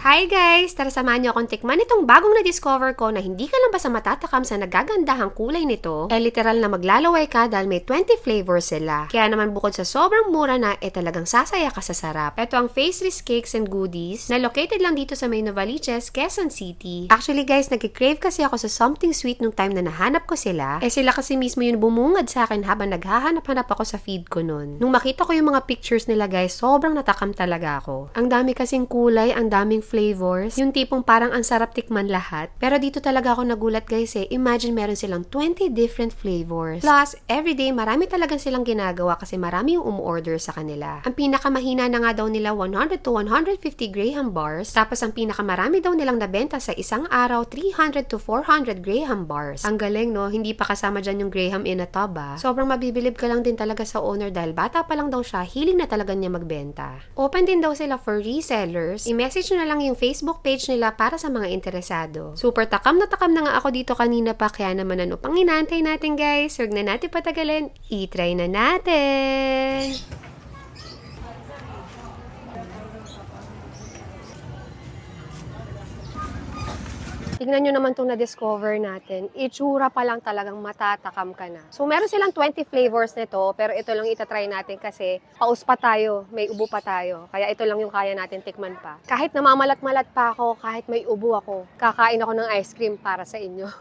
Hi guys! Tara samahan niyo akong tikman itong bagong na-discover ko na hindi ka lang basta matatakam sa nagagandahang kulay nito, literal na maglalaway ka dahil may 20 flavors sila. Kaya naman bukod sa sobrang mura na, talagang sasaya ka sa sarap. Ito ang Faceless Cakes and Goodies na located lang dito sa may Novaliches, Quezon City. Actually guys, nag-crave kasi ako sa something sweet nung time na nahanap ko sila. Sila kasi mismo yung bumungad sa akin habang naghahanap-hanap ako sa feed ko nun. Nung makita ko yung mga pictures nila guys, sobrang natakam talaga ako. Ang dami kasing kulay, ang daming flavors. Yung tipong parang ang sarap tikman lahat. Pero dito talaga ako nagulat guys Imagine meron silang 20 different flavors. Plus, everyday marami talagang silang ginagawa kasi marami yung umu-order sa kanila. Ang pinakamahina na nga daw nila 100 to 150 Graham bars. Tapos ang pinakamarami daw nilang nabenta sa isang araw 300 to 400 Graham bars. Ang galing no, hindi pa kasama dyan yung Graham in a tub Sobrang mabibilib ka lang din talaga sa owner dahil bata pa lang daw siya, hiling na talaga niya magbenta. Open din daw sila for resellers. I-message nyo na lang yung Facebook page nila para sa mga interesado. Super takam na nga ako dito kanina pa, kaya naman ano pang inaantay natin guys? Huwag na natin patagalin, i-try na natin! Tignan nyo naman itong na-discover natin. Itsura pa lang talagang matatakam ka na. So, meron silang 20 flavors nito, pero ito lang itatry natin kasi paus pa tayo, may ubo pa tayo. Kaya ito lang yung kaya natin tikman pa. Kahit namamalat-malat pa ako, kahit may ubo ako, kakain ako ng ice cream para sa inyo.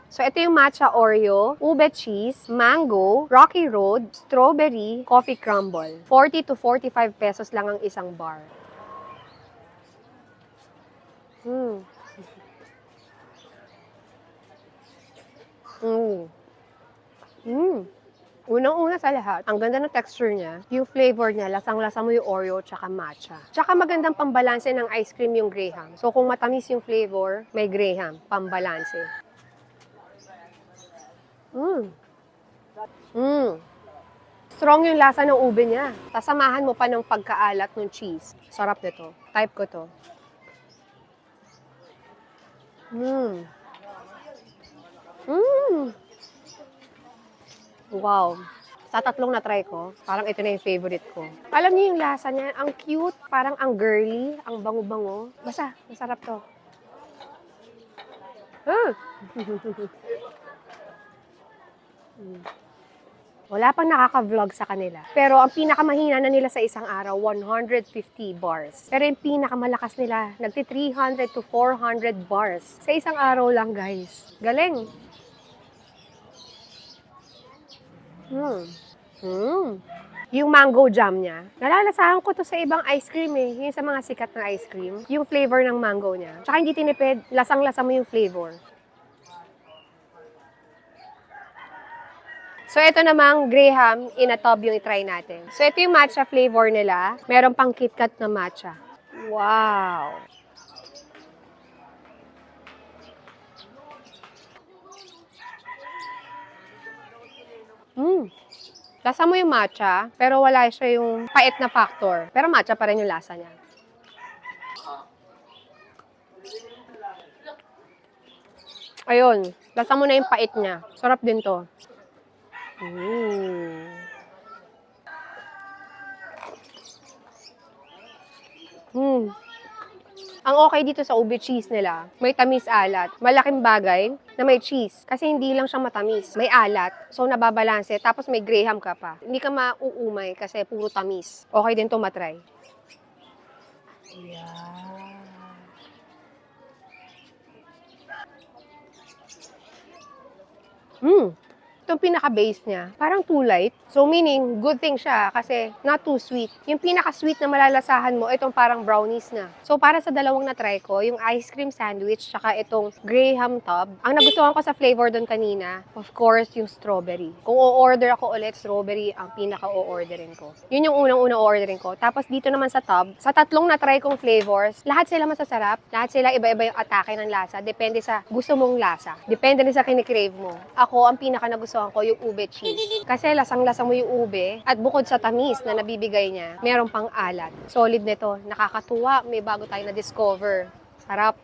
So, ito yung matcha Oreo, ube cheese, mango, rocky road, strawberry, coffee crumble. 40 to 45 pesos lang ang isang bar. Unang-una sa lahat, ang ganda ng texture niya, yung flavor niya, lasang-lasa mo yung Oreo tsaka matcha. Tsaka magandang pambalanse ng ice cream yung Graham. So kung matamis yung flavor, may Graham, pambalanse. Strong yung lasa ng ube niya. Tasamahan mo pa ng pagkaalat ng cheese. Sarap nito. Type ko to. Wow. Sa tatlong na-try ko, parang ito na yung favorite ko. Alam niyo yung lasa niya, ang cute, parang ang girly, ang bango-bango. Basta, masarap to. Wala pang nakaka-vlog sa kanila. Pero ang pinakamahina na nila sa isang araw, 150 bars. Pero yung pinakamalakas nila, nagti-300 to 400 bars. Sa isang araw lang, guys. Galing. Yung mango jam niya, nalalasahan ko to sa ibang ice cream yung sa mga sikat na ice cream. Yung flavor ng mango niya. Tsaka hindi tinipid, lasang-lasa mo yung flavor. So, ito namang Graham in a tub yung i-try natin. So, ito yung matcha flavor nila. Meron pang KitKat na matcha. Wow! Lasa mo yung matcha, pero wala siya yung pait na factor. Pero matcha pa rin yung lasa niya. Ayun, lasa mo na yung pait niya. Sarap din to. Ang okay dito sa ube cheese nila, may tamis alat. Malaking bagay na may cheese. Kasi hindi lang siya matamis. May alat. So, nababalanse. Tapos may Graham ka pa. Hindi ka mauumay kasi puro tamis. Okay din to matry. Itong pinaka-base niya, parang too light. So, meaning, good thing siya kasi not too sweet. Yung pinaka-sweet na malalasahan mo, itong parang brownies na. So, para sa dalawang na-try ko, yung ice cream sandwich, tsaka itong Graham tub, ang nagustuhan ko sa flavor doon kanina, of course, yung strawberry. Kung o-order ako ulit, strawberry ang pinaka-o-orderin ko. Yun yung unang-unang orderin ko. Tapos, dito naman sa tub, sa tatlong na-try kong flavors, lahat sila masasarap, lahat sila iba-iba yung atake ng lasa, depende sa gusto mong lasa. Depende rin sa kinikrave mo. Ako, ang pinaka-nagustuhan ko yung ube cheese. Kasi lasang-lasa mo yung ube at bukod sa tamis na nabibigay niya, meron pang alat. Solid nito. Nakakatuwa. May bago tayo na-discover. Sarap.